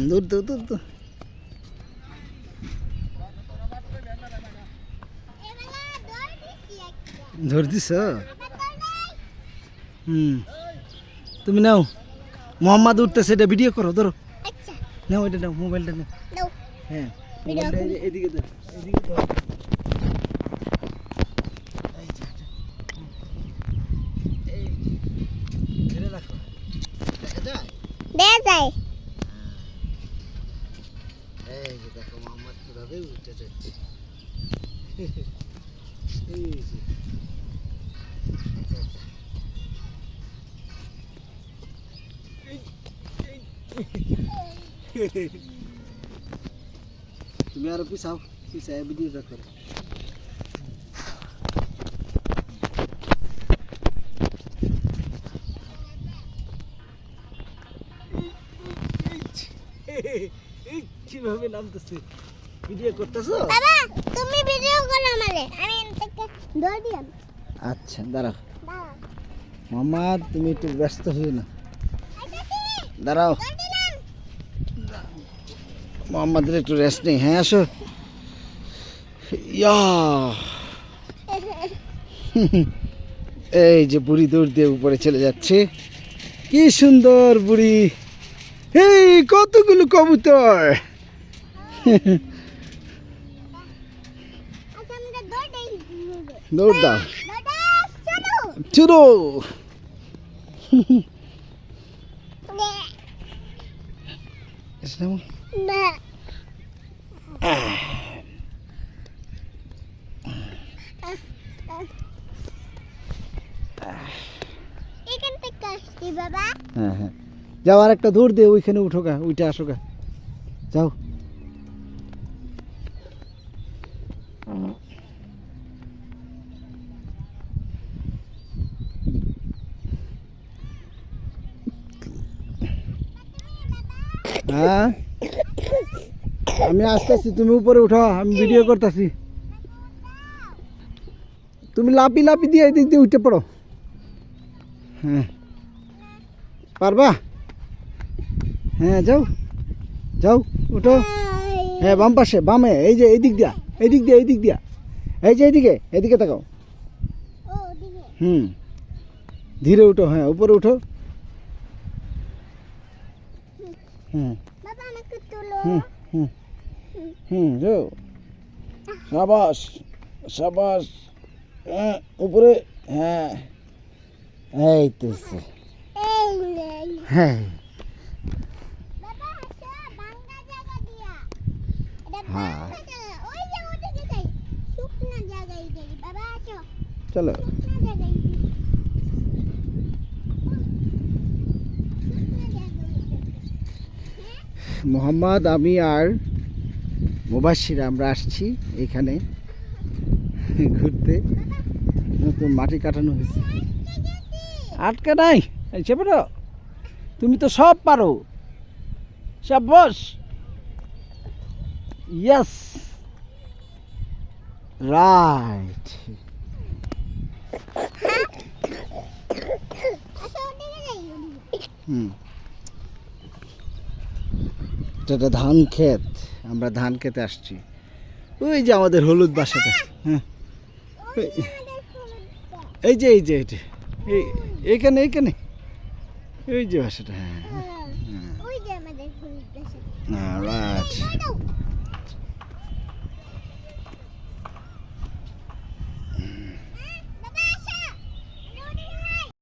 দূর দূর দূর দূর ধরে দিস। তুমি নাও, মোহাম্মদ উঠতেছে, এটা ভিডিও করো, ধরো নাও, এটা নাও, মোবাইলটা নাও। হ্যাঁ, মোবাইলটা এদিকে দাও, এদিকে দাও। ধরে রাখো, দেখা যায়, দেখা যায়। এই যে দেখো মোহাম্মদ কিভাবে উঠে যাচ্ছে। এই যে তুমি আরো পিছাও, পিছায় ভিডিওটা করো। কিভাবে নামতেছে, ভিডিও করতেছো? বাবা তুমি ভিডিও করো আমারে, আমি এটাকে ধরে দিলাম। আচ্ছা দাঁড়াও মোহাম্মদ, তুমি একটু ব্যস্ত হয়ে না, দাঁড়াও, মোহাম্মদের একটু রেস্ট নেই। হ্যাঁ আসো। ইয়া এই যে বুড়ি দৌড় দিয়ে উপরে চলে যাচ্ছে, কি সুন্দর বুড়ি। এই কতগুলো কবুতর। দৌড় দাও, চলো। হ্যাঁ হ্যাঁ, যাও আর একটা দৌড় দিয়ে ওইখানে উঠো গা, উঠে আসো গা, যাও। হ্যাঁ আমি আসতেছি, তুমি উপরে উঠো, আমি ভিডিও করতেছি। তুমি লাপি লাপি দিয়ে এদিক দিয়ে উঠে পড়ো। হ্যাঁ পারবা? হ্যাঁ যাও যাও, উঠো। হ্যাঁ বাম পাশে, বামে, এই যে এইদিক দিয়া, এইদিক দিয়া, এইদিক দিয়া, এই যে এইদিকে, এদিকে তাকাও। ধীরে উঠো, হ্যাঁ উপরে উঠো। যাও, সাবাস সাবাস, হ্যাঁ উপরে, হ্যাঁ এই তো, হ্যাঁ চলো। মোহাম্মদ, আমি আর মুবাশির আমরা আসছি এখানে ঘুরতে। নতুন মাটি কাটানো হয়েছে, আটকে নাই, চেপে দাও, তুমি তো সব পারো, সব বস। Yes right. এটা ধান ক্ষেত, আমরা ধান খেতে আসছি। ওই যে আমাদের হলুদ বাসাটা, হ্যাঁ এই যে, এই যে এটা, এইখানে এইখানে, এই যে বাসাটা। হ্যাঁ রাইট।